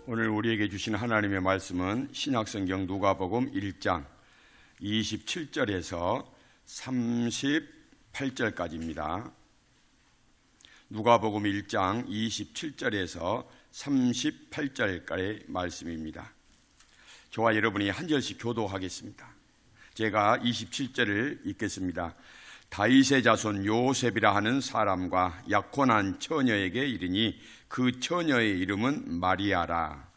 오늘 우리에게 주신 하나님의 말씀은 신약성경 누가복음 1장 27절에서 38절까지입니다. 누가복음 1장 27절에서 38절까지의 말씀입니다. 저와 여러분이 한 절씩 교도하겠습니다. 제가 27절을 읽겠습니다. 다윗의 자손 요셉이라 하는 사람과 약혼한 처녀에게 이르니 그 처녀의 이름은 마리아라.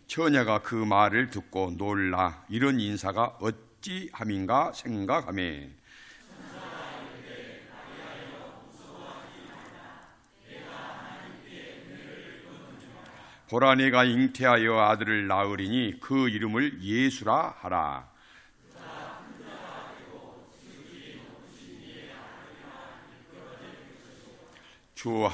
처녀가 그 말을 듣고 놀라 이런 인사가 어찌함인가 생각하며 보라 내가 잉태하여 아들을 낳으리니 그 이름을 예수라 하라. 주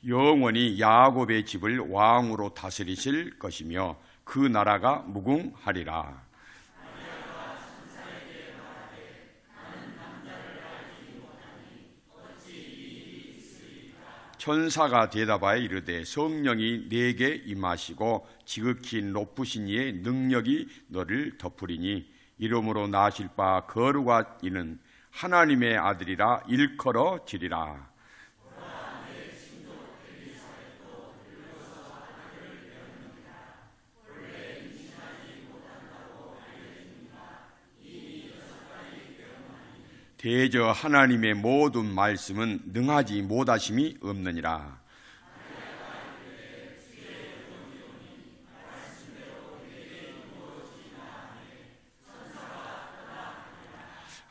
영원히 야곱의 집을 왕으로 다스리실 것이며 그 나라가 무궁하리라. 천사가 대답하여 이르되 성령이 내게 임하시고 지극히 높으신 이의 능력이 너를 덮으리니 이름으로 나실 바 거룩한 이는 하나님의 아들이라 일컬어지리라. 대저 하나님의 모든 말씀은 능하지 못하심이 없느니라.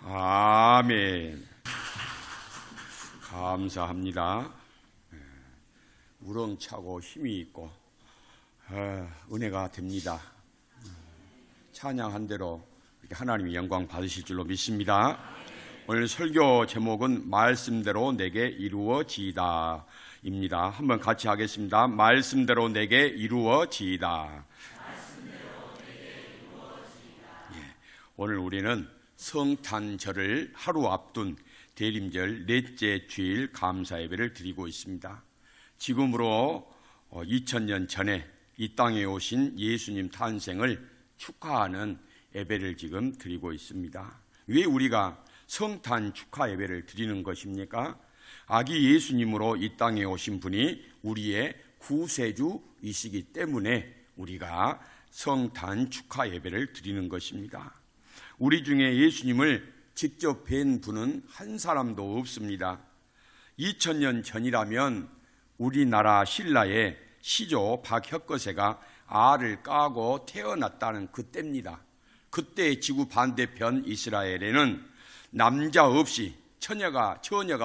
아멘. 감사합니다. 우렁차고 힘이 있고 은혜가 됩니다. 찬양한 대로 하나님의 영광 받으실 줄로 믿습니다. 오늘 설교 제목은 말씀대로 내게 이루어지이다 입니다. 한번 같이 하겠습니다. 말씀대로 내게 이루어지이다. 오늘 우리는 성탄절을 하루 앞둔 대림절 넷째 주일 감사 예배를 드리고 있습니다. 지금으로 2000년 전에 이 땅에 오신 예수님 탄생을 축하하는 예배를 지금 드리고 있습니다. 왜 우리가 성탄 축하 예배를 드리는 것입니까? 아기 예수님으로 이 땅에 오신 분이 우리의 구세주이시기 때문에 우리가 성탄 축하 예배를 드리는 것입니다. 우리 중에 예수님을 직접 뵌 분은 한 사람도 없습니다. 2000년 전이라면 우리나라 신라의 시조 박혁거세가 알을 까고 태어났다는 그때입니다. 그때 지구 반대편 이스라엘에는 남자 없이 처녀가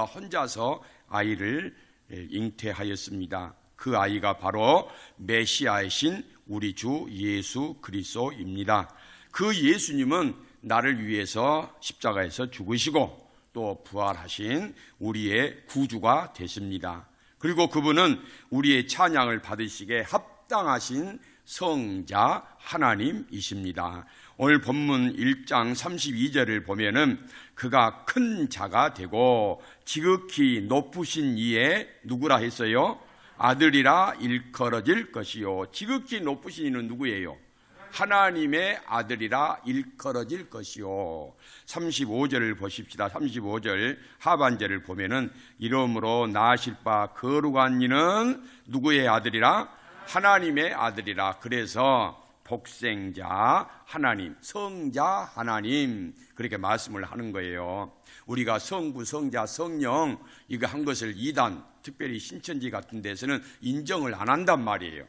혼자서 아이를 잉태하였습니다. 그 아이가 바로 메시아이신 우리 주 예수 그리스도입니다. 그 예수님은 나를 위해서 십자가에서 죽으시고 또 부활하신 우리의 구주가 되십니다. 그리고 그분은 우리의 찬양을 받으시기에 합당하신 성자 하나님이십니다. 오늘 본문 1장 32절을 보면은 그가 큰 자가 되고 지극히 높으신 이의 누구라 했어요? 아들이라 일컬어질 것이요. 지극히 높으신 이는 누구예요? 하나님의 아들이라 일컬어질 것이요. 35절을 보십시다. 35절 하반절을 보면은 이름으로 나실 바 거룩한 이는 누구의 아들이라? 하나님의 아들이라. 그래서 독생자 하나님, 성자 하나님 그렇게 말씀을 하는 거예요. 우리가 성부, 성자, 성령 이거 한 것을 이단, 특별히 신천지 같은 데서는 인정을 안 한단 말이에요.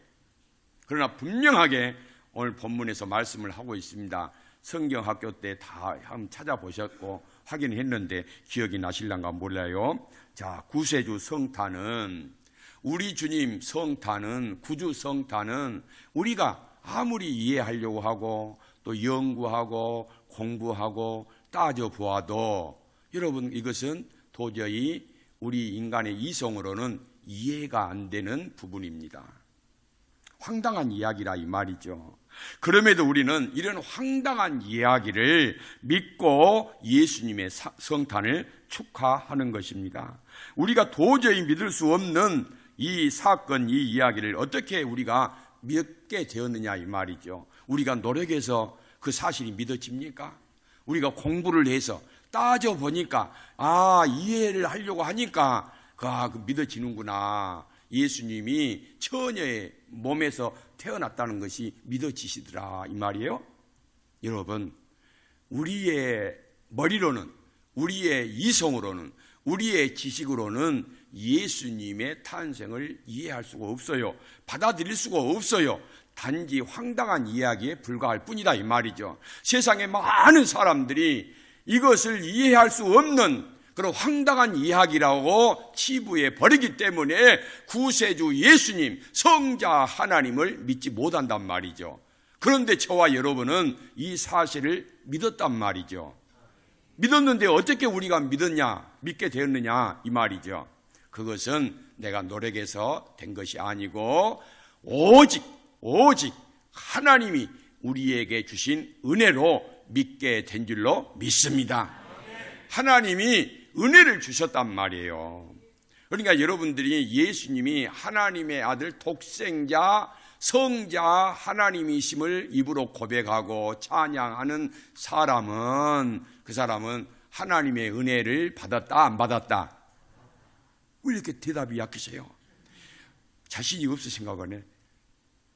그러나 분명하게 오늘 본문에서 말씀을 하고 있습니다. 성경학교 때 다 한번 찾아보셨고 확인했는데 기억이 나실란가 몰라요. 자, 구세주 성탄은 우리 주님 성탄은 구주 성탄은 우리가 아무리 이해하려고 하고 또 연구하고 공부하고 따져보아도 여러분 이것은 도저히 우리 인간의 이성으로는 이해가 안 되는 부분입니다. 황당한 이야기라 이 말이죠. 그럼에도 우리는 이런 황당한 이야기를 믿고 예수님의 성탄을 축하하는 것입니다. 우리가 도저히 믿을 수 없는 이 사건, 이 이야기를 어떻게 우리가 믿게 되었느냐 이 말이죠. 우리가 노력해서 그 사실이 믿어집니까? 우리가 공부를 해서 따져보니까 이해를 하려고 하니까 믿어지는구나. 예수님이 처녀의 몸에서 태어났다는 것이 믿어지시더라 이 말이에요. 여러분, 우리의 머리로는, 우리의 이성으로는, 우리의 지식으로는 예수님의 탄생을 이해할 수가 없어요. 받아들일 수가 없어요. 단지 황당한 이야기에 불과할 뿐이다 이 말이죠. 세상에 많은 사람들이 이것을 이해할 수 없는 그런 황당한 이야기라고 치부해 버리기 때문에 구세주 예수님, 성자 하나님을 믿지 못한단 말이죠. 그런데 저와 여러분은 이 사실을 믿었단 말이죠. 믿었는데 어떻게 우리가 믿게 되었느냐 이 말이죠. 그것은 내가 노력해서 된 것이 아니고 오직 하나님이 우리에게 주신 은혜로 믿게 된 줄로 믿습니다. 하나님이 은혜를 주셨단 말이에요. 그러니까 여러분들이 예수님이 하나님의 아들 독생자 성자 하나님이심을 입으로 고백하고 찬양하는 사람은, 그 사람은 하나님의 은혜를 받았다 안 받았다? 왜 이렇게 대답이 약하세요? 자신이 없으신가 보네.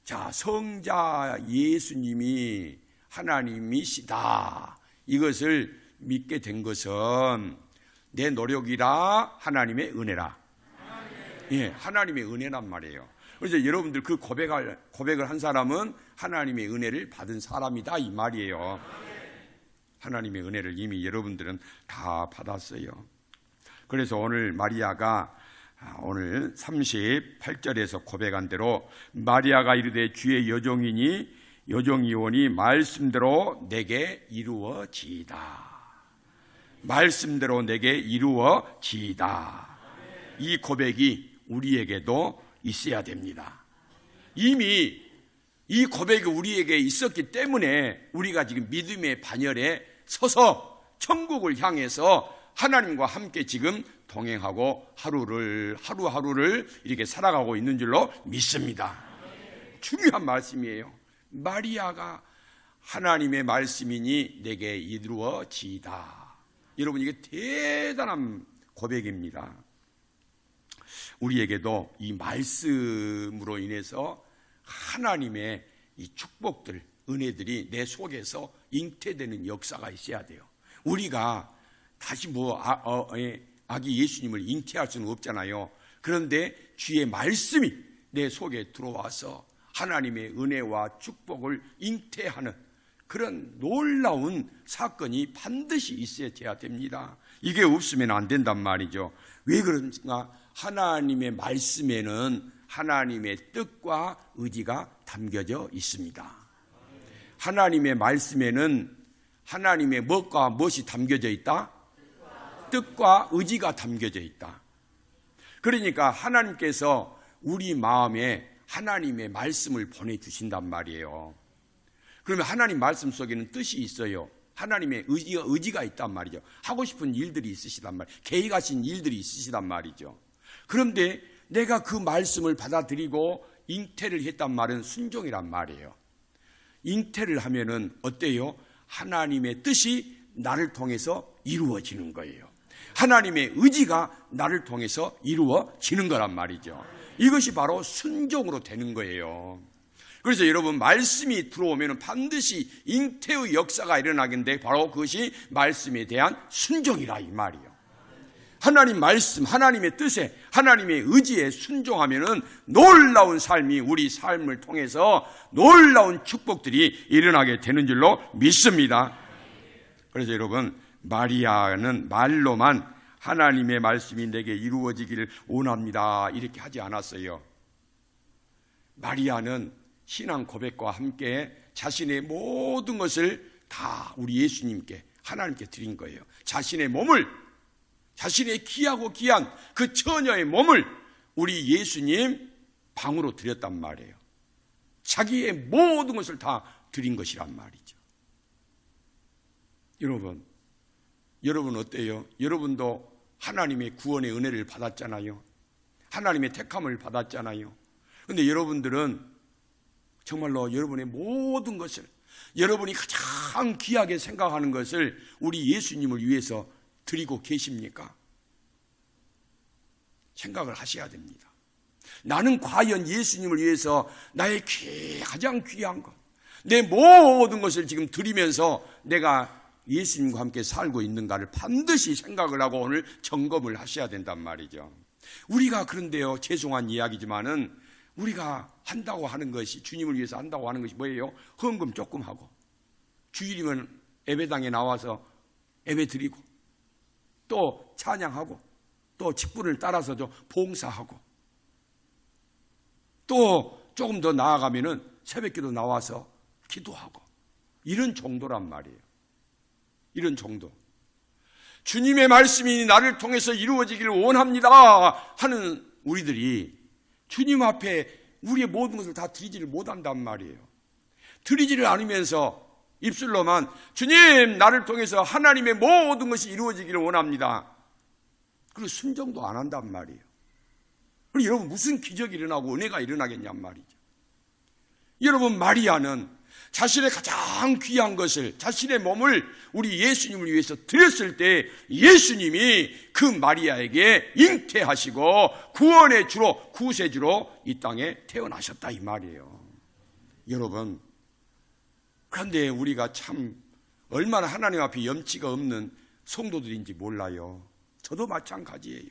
자, 성자 예수님이 하나님이시다, 이것을 믿게 된 것은 내 노력이라 하나님의 은혜라. 예, 하나님의 은혜란 말이에요. 그래서 여러분들 그 고백을 한 사람은 하나님의 은혜를 받은 사람이다 이 말이에요. 하나님의 은혜를 이미 여러분들은 다 받았어요. 그래서 오늘 마리아가 오늘 38절에서 고백한 대로 마리아가 이르되 주의 여종이오니 말씀대로 내게 이루어지이다. 말씀대로 내게 이루어지이다. 이 고백이 우리에게도 있어야 됩니다. 이미 이 고백이 우리에게 있었기 때문에 우리가 지금 믿음의 반열에 서서 천국을 향해서 하나님과 함께 지금 동행하고 하루하루를 이렇게 살아가고 있는 줄로 믿습니다. 중요한 말씀이에요. 마리아가 하나님의 말씀이니 내게 이루어지이다. 여러분, 이게 대단한 고백입니다. 우리에게도 이 말씀으로 인해서 하나님의 이 축복들, 은혜들이 내 속에서 잉태되는 역사가 있어야 돼요. 우리가 다시 아기 예수님을 잉태할 수는 없잖아요. 그런데 주의 말씀이 내 속에 들어와서 하나님의 은혜와 축복을 잉태하는 그런 놀라운 사건이 반드시 있어야 됩니다. 이게 없으면 안 된단 말이죠. 왜 그런가? 하나님의 말씀에는 하나님의 뜻과 의지가 담겨져 있습니다. 하나님의 말씀에는 하나님의 무엇과 무엇이 담겨져 있다? 뜻과 의지가 담겨져 있다. 그러니까 하나님께서 우리 마음에 하나님의 말씀을 보내주신단 말이에요. 그러면 하나님 말씀 속에는 뜻이 있어요. 하나님의 의지가 있단 말이죠. 하고 싶은 일들이 있으시단 말이에요. 계획하신 일들이 있으시단 말이죠. 그런데 내가 그 말씀을 받아들이고 잉태를 했단 말은 순종이란 말이에요. 잉태를 하면은 어때요? 하나님의 뜻이 나를 통해서 이루어지는 거예요. 하나님의 의지가 나를 통해서 이루어지는 거란 말이죠. 이것이 바로 순종으로 되는 거예요. 그래서 여러분, 말씀이 들어오면 반드시 잉태의 역사가 일어나겠는데 바로 그것이 말씀에 대한 순종이라 이 말이에요. 하나님 말씀, 하나님의 뜻에, 하나님의 의지에 순종하면은 놀라운 삶이 우리 삶을 통해서 놀라운 축복들이 일어나게 되는 줄로 믿습니다. 그래서 여러분, 마리아는 말로만 하나님의 말씀이 내게 이루어지기를 원합니다 이렇게 하지 않았어요. 마리아는 신앙 고백과 함께 자신의 모든 것을 다 우리 예수님께, 하나님께 드린 거예요. 자신의 몸을, 자신의 귀하고 귀한 그 처녀의 몸을 우리 예수님 방으로 드렸단 말이에요. 자기의 모든 것을 다 드린 것이란 말이죠. 여러분 어때요? 여러분도 하나님의 구원의 은혜를 받았잖아요. 하나님의 택함을 받았잖아요. 그런데 여러분들은 정말로 여러분의 모든 것을, 여러분이 가장 귀하게 생각하는 것을 우리 예수님을 위해서 드리고 계십니까? 생각을 하셔야 됩니다. 나는 과연 예수님을 위해서 나의 가장 귀한 것, 내 모든 것을 지금 드리면서 내가 예수님과 함께 살고 있는가를 반드시 생각을 하고 오늘 점검을 하셔야 된단 말이죠. 우리가 그런데요, 죄송한 이야기지만은 우리가 한다고 하는 것이, 주님을 위해서 한다고 하는 것이 뭐예요? 헌금 조금 하고, 주일이면 예배당에 나와서 예배 드리고, 또 찬양하고, 또 직분을 따라서도 봉사하고, 또 조금 더 나아가면은 새벽기도 나와서 기도하고, 이런 정도란 말이에요. 이런 정도. 주님의 말씀이 나를 통해서 이루어지기를 원합니다 하는 우리들이 주님 앞에 우리의 모든 것을 다 드리지를 못한단 말이에요. 드리지를 않으면서 입술로만 주님, 나를 통해서 하나님의 모든 것이 이루어지기를 원합니다, 그리고 순종도 안 한단 말이에요. 그리고 여러분, 무슨 기적이 일어나고 은혜가 일어나겠냔 말이죠. 여러분, 마리아는 자신의 가장 귀한 것을, 자신의 몸을 우리 예수님을 위해서 드렸을 때 예수님이 그 마리아에게 잉태하시고 구원의 주로, 구세주로 이 땅에 태어나셨다, 이 말이에요. 여러분, 그런데 우리가 참 얼마나 하나님 앞에 염치가 없는 성도들인지 몰라요. 저도 마찬가지예요.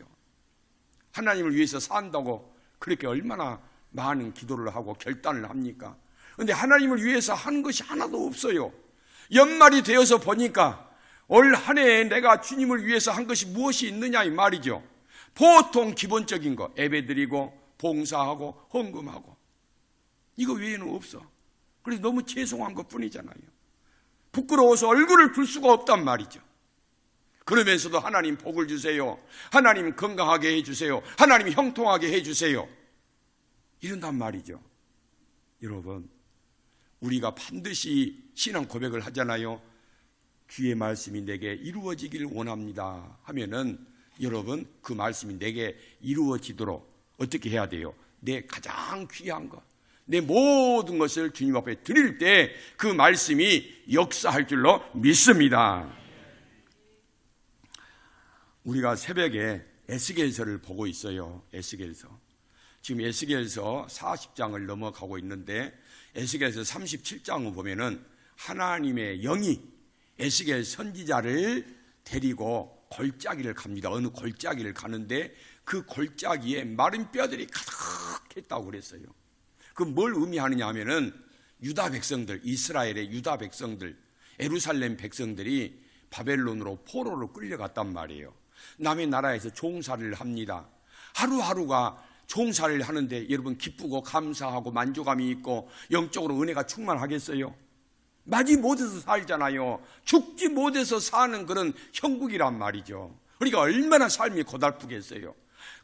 하나님을 위해서 산다고 그렇게 얼마나 많은 기도를 하고 결단을 합니까? 그런데 하나님을 위해서 하는 것이 하나도 없어요. 연말이 되어서 보니까 올 한 해에 내가 주님을 위해서 한 것이 무엇이 있느냐, 이 말이죠. 보통 기본적인 거, 예배드리고 봉사하고 헌금하고, 이거 외에는 없어. 그래서 너무 죄송한 것뿐이잖아요. 부끄러워서 얼굴을 들 수가 없단 말이죠. 그러면서도 하나님 복을 주세요, 하나님 건강하게 해주세요, 하나님 형통하게 해주세요, 이런단 말이죠. 여러분, 우리가 반드시 신앙 고백을 하잖아요. 주의 말씀이 내게 이루어지길 원합니다 하면은 여러분, 그 말씀이 내게 이루어지도록 어떻게 해야 돼요? 내 가장 귀한 것, 내 모든 것을 주님 앞에 드릴 때 그 말씀이 역사할 줄로 믿습니다. 우리가 새벽에 에스겔서를 보고 있어요. 에스겔서. 지금 에스겔서 40장을 넘어가고 있는데 에스겔서 37장을 보면은 하나님의 영이 에스겔 선지자를 데리고 골짜기를 갑니다. 어느 골짜기를 가는데 그 골짜기에 마른 뼈들이 가득했다고 그랬어요. 그 뭘 의미하느냐 하면은 유다 백성들, 이스라엘의 유다 백성들, 예루살렘 백성들이 바벨론으로 포로로 끌려갔단 말이에요. 남의 나라에서 종살이를 합니다. 하루하루가 종살이를 하는데 여러분, 기쁘고 감사하고 만족감이 있고 영적으로 은혜가 충만하겠어요? 맞이 못해서 살잖아요. 죽지 못해서 사는 그런 형국이란 말이죠. 그러니까 얼마나 삶이 고달프겠어요.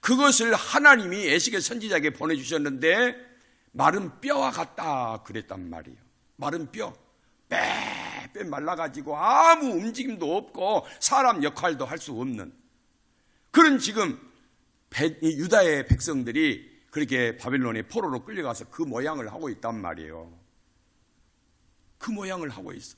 그것을 하나님이 에스겔 선지자에게 보내주셨는데 마른 뼈와 같다 그랬단 말이에요. 마른 뼈, 빼 말라가지고 아무 움직임도 없고 사람 역할도 할 수 없는 그런 지금 유다의 백성들이 그렇게 바벨론의 포로로 끌려가서 그 모양을 하고 있단 말이에요. 그 모양을 하고 있어.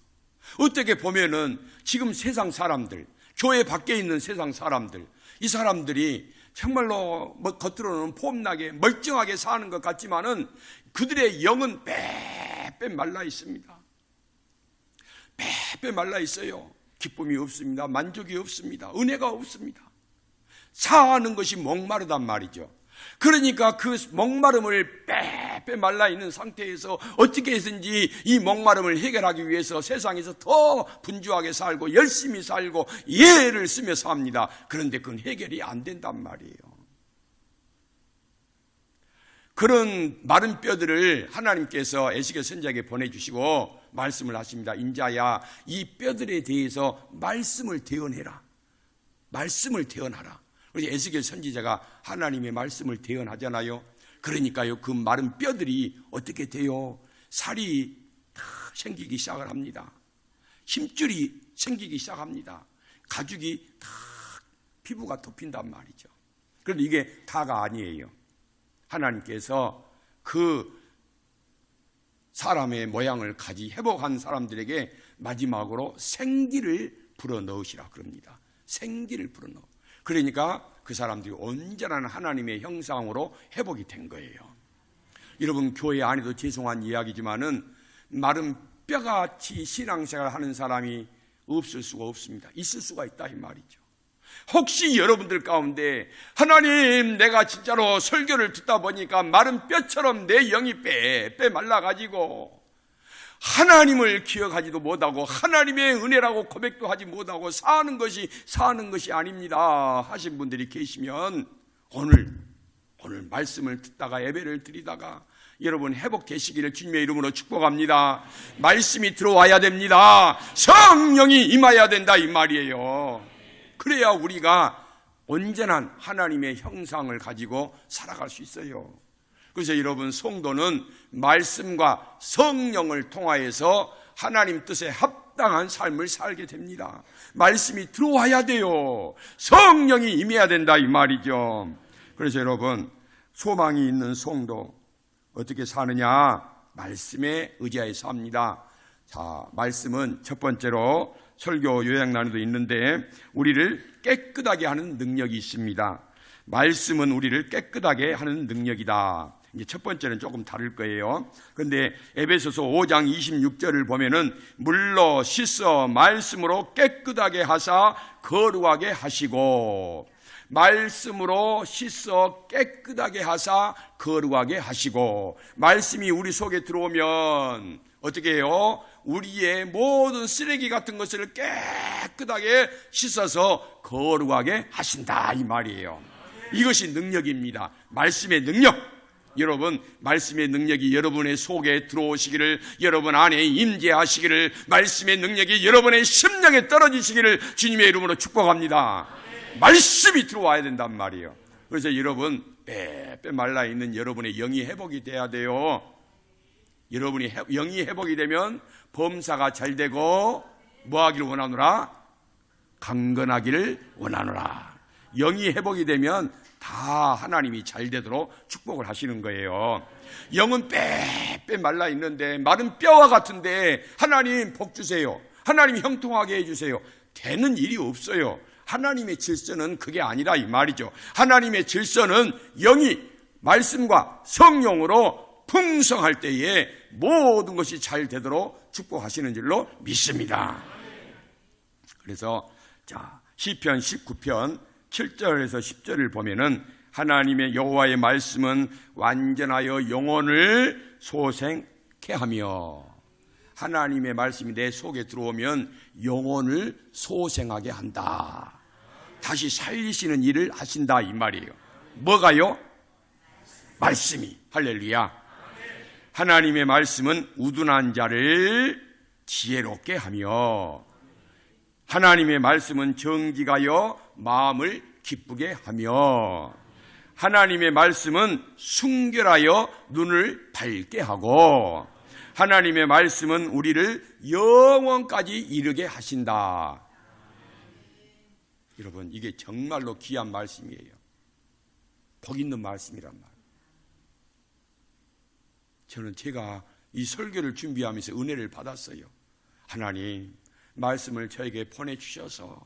어떻게 보면은 지금 세상 사람들, 교회 밖에 있는 세상 사람들, 이 사람들이 정말로 겉으로는 폼나게 멀쩡하게 사는 것 같지만은 그들의 영은 빼빼 말라 있습니다. 빼빼 말라 있어요. 기쁨이 없습니다. 만족이 없습니다. 은혜가 없습니다. 사는 것이 목마르단 말이죠. 그러니까 그 목마름을 빼빼 말라 있는 상태에서 어떻게 해서든지 이 목마름을 해결하기 위해서 세상에서 더 분주하게 살고 열심히 살고 예를 쓰며 삽니다. 그런데 그건 해결이 안 된단 말이에요. 그런 마른 뼈들을 하나님께서 에스겔 선지자에게 보내주시고 말씀을 하십니다. 인자야, 이 뼈들에 대해서 말씀을 대언해라. 말씀을 대언하라. 그래서 에스겔 선지자가 하나님의 말씀을 대언하잖아요. 그러니까요, 그 마른 뼈들이 어떻게 돼요? 살이 다 생기기 시작을 합니다. 힘줄이 생기기 시작합니다. 가죽이 다 피부가 덮인단 말이죠. 그런데 이게 다가 아니에요. 하나님께서 그 사람의 모양을 회복한 사람들에게 마지막으로 생기를 불어넣으시라 그럽니다. 생기를 불어넣어. 그러니까 그 사람들이 온전한 하나님의 형상으로 회복이 된 거예요. 여러분, 교회 안에도 죄송한 이야기지만은 마른 뼈같이 신앙생활을 하는 사람이 없을 수가 없습니다. 있을 수가 있다 이 말이죠. 혹시 여러분들 가운데 하나님, 내가 진짜로 설교를 듣다 보니까 마른 뼈처럼 내 영이 빼 말라가지고 하나님을 기억하지도 못하고 하나님의 은혜라고 고백도 하지 못하고 사는 것이 아닙니다 하신 분들이 계시면 오늘 말씀을 듣다가 예배를 드리다가 여러분 회복되시기를 주님의 이름으로 축복합니다. 말씀이 들어와야 됩니다. 성령이 임해야 된다 이 말이에요. 그래야 우리가 온전한 하나님의 형상을 가지고 살아갈 수 있어요. 그래서 여러분, 성도는 말씀과 성령을 통하여서 하나님 뜻에 합당한 삶을 살게 됩니다. 말씀이 들어와야 돼요. 성령이 임해야 된다 이 말이죠. 그래서 여러분, 소망이 있는 성도 어떻게 사느냐? 말씀에 의지하여 삽니다. 자, 말씀은 첫 번째로 설교 요약란에도 있는데 우리를 깨끗하게 하는 능력이 있습니다. 말씀은 우리를 깨끗하게 하는 능력이다. 이제 첫 번째는 조금 다를 거예요. 그런데 에베소서 5장 26절을 보면은 물로 씻어 말씀으로 깨끗하게 하사 거룩하게 하시고, 말씀으로 씻어 깨끗하게 하사 거룩하게 하시고, 말씀이 우리 속에 들어오면 어떻게 해요? 우리의 모든 쓰레기 같은 것을 깨끗하게 씻어서 거룩하게 하신다 이 말이에요. 이것이 능력입니다. 말씀의 능력. 여러분, 말씀의 능력이 여러분의 속에 들어오시기를, 여러분 안에 임재하시기를, 말씀의 능력이 여러분의 심령에 떨어지시기를 주님의 이름으로 축복합니다. 말씀이 들어와야 된단 말이에요. 그래서 여러분, 빼빼 말라있는 여러분의 영이 회복이 돼야 돼요. 여러분이 영이 회복이 되면 범사가 잘 되고 뭐 하기를 원하노라? 강건하기를 원하노라. 영이 회복이 되면 다 하나님이 잘 되도록 축복을 하시는 거예요. 영은 빼빼 말라 있는데, 마른 뼈와 같은데 하나님 복 주세요, 하나님 형통하게 해주세요, 되는 일이 없어요. 하나님의 질서는 그게 아니라 이 말이죠. 하나님의 질서는 영이 말씀과 성령으로 풍성할 때에 모든 것이 잘 되도록 축복하시는 줄로 믿습니다. 그래서 자, 시편 19편 7절에서 10절을 보면은 하나님의 여호와의 말씀은 완전하여 영혼을 소생케 하며, 하나님의 말씀이 내 속에 들어오면 영혼을 소생하게 한다. 다시 살리시는 일을 하신다 이 말이에요. 뭐가요? 말씀이. 할렐루야. 하나님의 말씀은 우둔한 자를 지혜롭게 하며, 하나님의 말씀은 정직하여 마음을 기쁘게 하며, 하나님의 말씀은 순결하여 눈을 밝게 하고, 하나님의 말씀은 우리를 영원까지 이르게 하신다. 여러분, 이게 정말로 귀한 말씀이에요. 복 있는 말씀이란 말. 저는 제가 이 설교를 준비하면서 은혜를 받았어요. 하나님, 말씀을 저에게 보내주셔서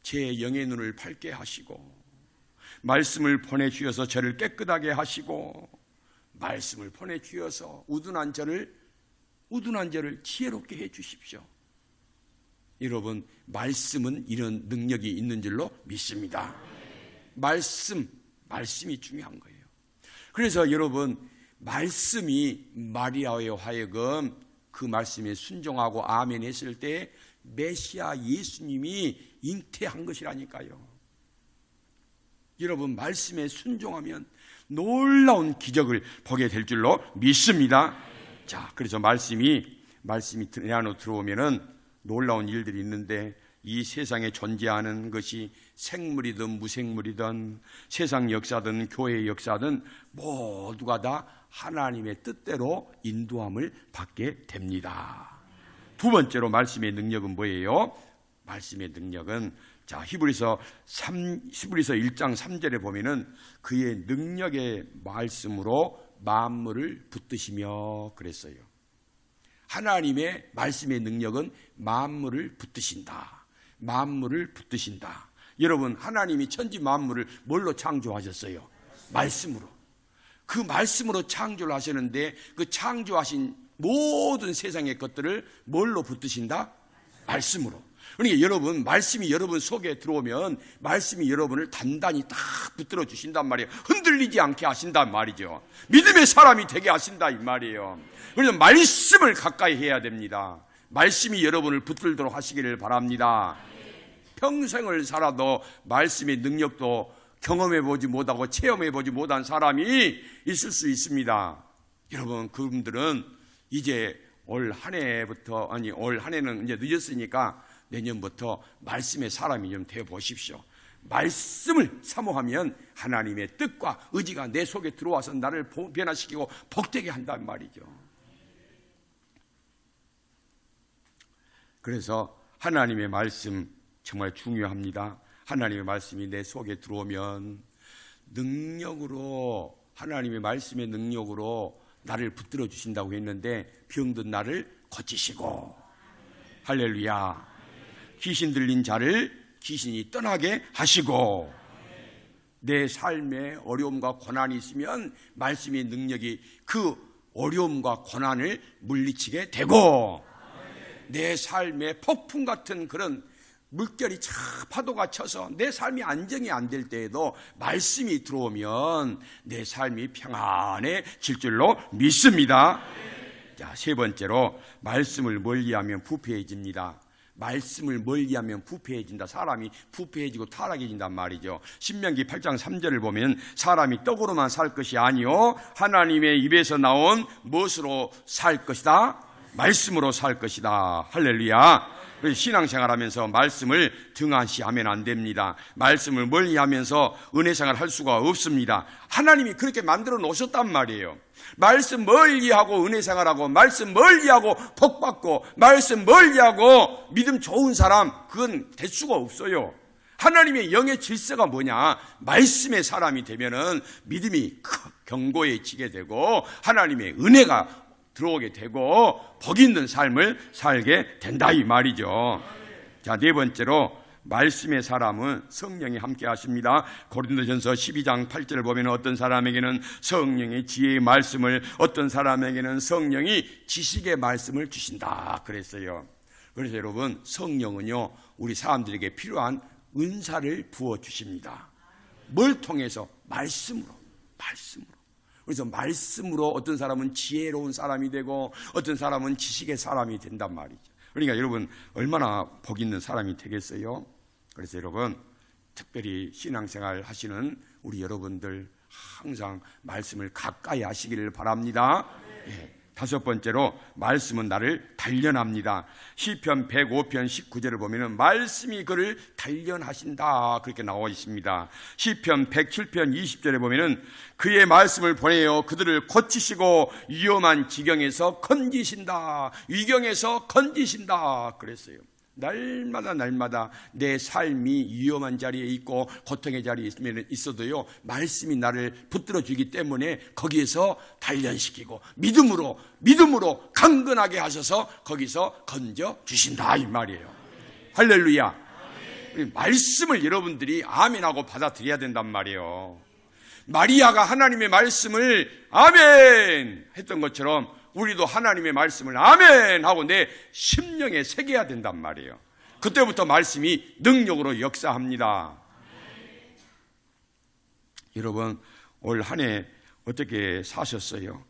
제 영의 눈을 밝게 하시고, 말씀을 보내주셔서 저를 깨끗하게 하시고, 말씀을 보내주셔서 우둔한 저를 지혜롭게 해주십시오. 여러분, 말씀은 이런 능력이 있는 줄로 믿습니다. 말씀이 중요한 거예요. 그래서 여러분, 말씀이 마리아에 하여금 그 말씀에 순종하고 아멘 했을 때 메시아 예수님이 잉태한 것이라니까요. 여러분, 말씀에 순종하면 놀라운 기적을 보게 될 줄로 믿습니다. 자, 그래서 말씀이 내 안으로 들어오면은 놀라운 일들이 있는데, 이 세상에 존재하는 것이 생물이든 무생물이든 세상 역사든 교회 역사든 모두가 다 하나님의 뜻대로 인도함을 받게 됩니다. 두 번째로 말씀의 능력은 뭐예요? 말씀의 능력은 히브리서 1장 3절에 보면은 그의 능력의 말씀으로 만물을 붙드시며 그랬어요. 하나님의 말씀의 능력은 만물을 붙드신다. 만물을 붙드신다. 여러분, 하나님이 천지 만물을 뭘로 창조하셨어요? 말씀으로. 그 말씀으로 창조를 하셨는데 그 창조하신 모든 세상의 것들을 뭘로 붙드신다? 말씀으로. 그러니까 여러분, 말씀이 여러분 속에 들어오면 말씀이 여러분을 단단히 딱 붙들어 주신단 말이에요. 흔들리지 않게 하신단 말이죠. 믿음의 사람이 되게 하신다 이 말이에요. 그래서 말씀을 가까이 해야 됩니다. 말씀이 여러분을 붙들도록 하시기를 바랍니다. 평생을 살아도 말씀의 능력도 경험해보지 못하고 체험해보지 못한 사람이 있을 수 있습니다. 여러분, 그분들은 이제 올 한 해는 이제 늦었으니까 내년부터 말씀의 사람이 좀 되어 보십시오. 말씀을 사모하면 하나님의 뜻과 의지가 내 속에 들어와서 나를 변화시키고 복되게 한단 말이죠. 그래서 하나님의 말씀 정말 중요합니다. 하나님의 말씀이 내 속에 들어오면 능력으로, 하나님의 말씀의 능력으로 나를 붙들어 주신다고 했는데 병든 나를 고치시고, 할렐루야, 귀신 들린 자를 귀신이 떠나게 하시고, 내 삶에 어려움과 고난이 있으면 말씀의 능력이 그 어려움과 고난을 물리치게 되고, 내 삶에 폭풍 같은 그런 물결이 파도가 쳐서 내 삶이 안정이 안 될 때에도 말씀이 들어오면 내 삶이 평안해질 줄로 믿습니다. 자, 세 번째로 말씀을 멀리하면 부패해집니다. 말씀을 멀리하면 부패해진다. 사람이 부패해지고 타락해진단 말이죠. 신명기 8장 3절을 보면 사람이 떡으로만 살 것이 아니요 하나님의 입에서 나온 무엇으로 살 것이다? 말씀으로 살 것이다. 할렐루야. 신앙생활하면서 말씀을 등한시하면 안 됩니다. 말씀을 멀리하면서 은혜생활 할 수가 없습니다. 하나님이 그렇게 만들어 놓으셨단 말이에요. 말씀 멀리하고 은혜생활하고 말씀 멀리하고 복받고 말씀 멀리하고 믿음 좋은 사람, 그건 될 수가 없어요. 하나님의 영의 질서가 뭐냐? 말씀의 사람이 되면은 믿음이 견고해지게 되고 하나님의 은혜가 들어오게 되고 복 있는 삶을 살게 된다 이 말이죠. 자, 네 번째로 말씀의 사람은 성령이 함께 하십니다. 고린도전서 12장 8절을 보면 어떤 사람에게는 성령의 지혜의 말씀을, 어떤 사람에게는 성령이 지식의 말씀을 주신다 그랬어요. 그래서 여러분, 성령은요 우리 사람들에게 필요한 은사를 부어주십니다. 뭘 통해서? 말씀으로. 그래서 말씀으로 어떤 사람은 지혜로운 사람이 되고 어떤 사람은 지식의 사람이 된단 말이죠. 그러니까 여러분, 얼마나 복 있는 사람이 되겠어요? 그래서 여러분, 특별히 신앙생활 하시는 우리 여러분들 항상 말씀을 가까이 하시기를 바랍니다. 예. 다섯 번째로 말씀은 나를 단련합니다. 시편 105편 19절을 보면 말씀이 그를 단련하신다 그렇게 나와 있습니다. 시편 107편 20절에 보면 그의 말씀을 보내어 그들을 고치시고 위험한 지경에서 건지신다, 위경에서 건지신다 그랬어요. 날마다 내 삶이 위험한 자리에 있고 고통의 자리에 있어도요 말씀이 나를 붙들어 주기 때문에 거기에서 단련시키고 믿음으로 강건하게 하셔서 거기서 건져 주신다 이 말이에요. 할렐루야. 말씀을 여러분들이 아멘하고 받아들여야 된단 말이에요. 마리아가 하나님의 말씀을 아멘 했던 것처럼 우리도 하나님의 말씀을 아멘 하고 내 심령에 새겨야 된단 말이에요. 그때부터 말씀이 능력으로 역사합니다. 여러분, 올 한 해 어떻게 사셨어요?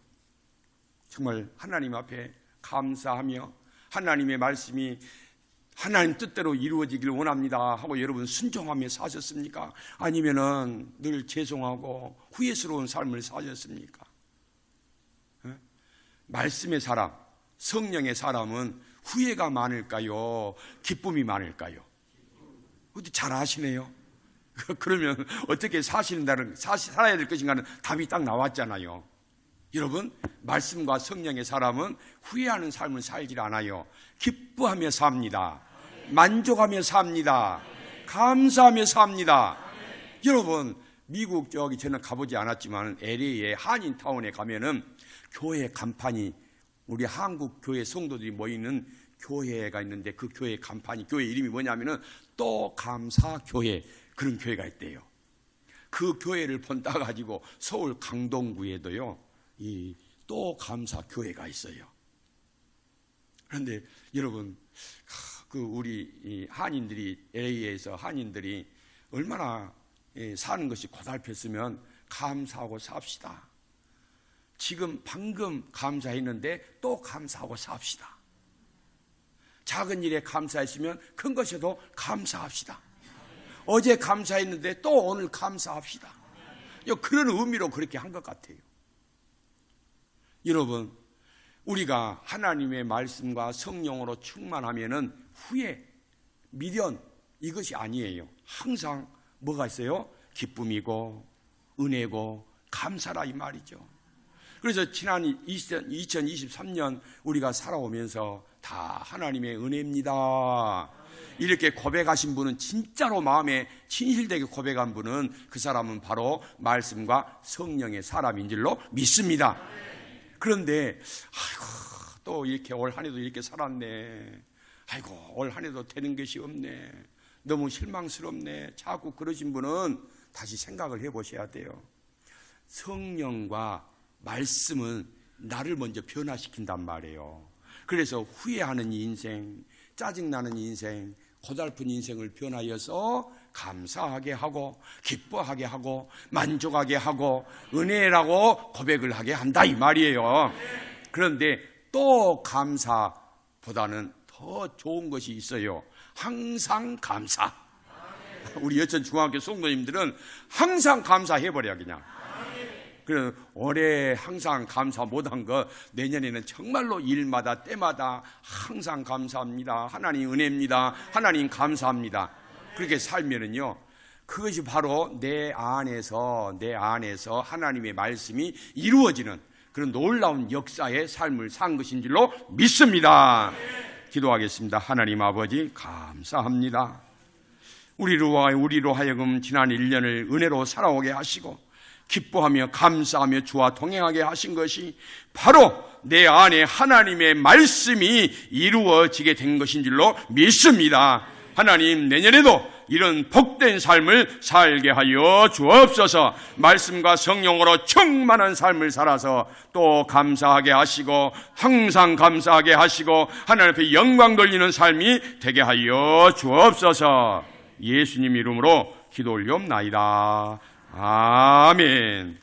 정말 하나님 앞에 감사하며 하나님의 말씀이 하나님 뜻대로 이루어지기를 원합니다 하고 여러분 순종하며 사셨습니까? 아니면은 늘 죄송하고 후회스러운 삶을 사셨습니까? 말씀의 사람, 성령의 사람은 후회가 많을까요? 기쁨이 많을까요? 어떻게 잘 아시네요. 그러면 어떻게 살아야 될 것인가는 답이 딱 나왔잖아요. 여러분, 말씀과 성령의 사람은 후회하는 삶을 살질 않아요. 기뻐하며 삽니다. 만족하며 삽니다. 감사하며 삽니다. 여러분, 미국 저는 가보지 않았지만 LA의 한인타운에 가면은 교회 간판이, 우리 한국 교회 성도들이 모이는 교회가 있는데, 그 교회 간판이, 교회 이름이 뭐냐면은 또 감사 교회, 그런 교회가 있대요. 그 교회를 본따 가지고 서울 강동구에도요, 이 또 감사 교회가 있어요. 그런데 여러분, 우리 이 한인들이, LA에서 한인들이 얼마나 사는 것이 고달팠으면 감사하고 삽시다. 지금 방금 감사했는데 또 감사하고 삽시다. 작은 일에 감사했으면 큰 것에도 감사합시다. 어제 감사했는데 또 오늘 감사합시다. 그런 의미로 그렇게 한 것 같아요. 여러분, 우리가 하나님의 말씀과 성령으로 충만하면은 후회, 미련, 이것이 아니에요. 항상 뭐가 있어요? 기쁨이고 은혜고 감사라, 이 말이죠. 그래서 지난 2023년 우리가 살아오면서 다 하나님의 은혜입니다, 이렇게 고백하신 분은, 진짜로 마음에 진실되게 고백한 분은, 그 사람은 바로 말씀과 성령의 사람인 줄로 믿습니다. 그런데 아이고, 또 이렇게 올 한 해도 이렇게 살았네, 아이고 올 한 해도 되는 것이 없네, 너무 실망스럽네, 자꾸 그러신 분은 다시 생각을 해보셔야 돼요. 성령과 말씀은 나를 먼저 변화시킨단 말이에요. 그래서 후회하는 인생, 짜증나는 인생, 고달픈 인생을 변하여서 감사하게 하고 기뻐하게 하고 만족하게 하고 은혜라고 고백을 하게 한다, 이 말이에요. 그런데 또 감사보다는 더 좋은 것이 있어요. 항상 감사. 우리 여천 중학교 성도님들은 항상 감사해버려, 그냥. 그래서 올해 항상 감사 못한 거 내년에는 정말로 일마다 때마다 항상 감사합니다, 하나님 은혜입니다, 하나님 감사합니다, 그렇게 살면은요, 그것이 바로 내 안에서 하나님의 말씀이 이루어지는 그런 놀라운 역사의 삶을 산 것인 줄로 믿습니다. 기도하겠습니다. 하나님 아버지, 감사합니다. 우리로 하여금 지난 1년을 은혜로 살아오게 하시고 기뻐하며 감사하며 주와 동행하게 하신 것이 바로 내 안에 하나님의 말씀이 이루어지게 된 것인 줄로 믿습니다. 하나님, 내년에도 이런 복된 삶을 살게 하여 주옵소서. 말씀과 성령으로 충만한 삶을 살아서 또 감사하게 하시고 항상 감사하게 하시고 하나님 앞에 영광 돌리는 삶이 되게 하여 주옵소서. 예수님 이름으로 기도 올리옵나이다. 아멘.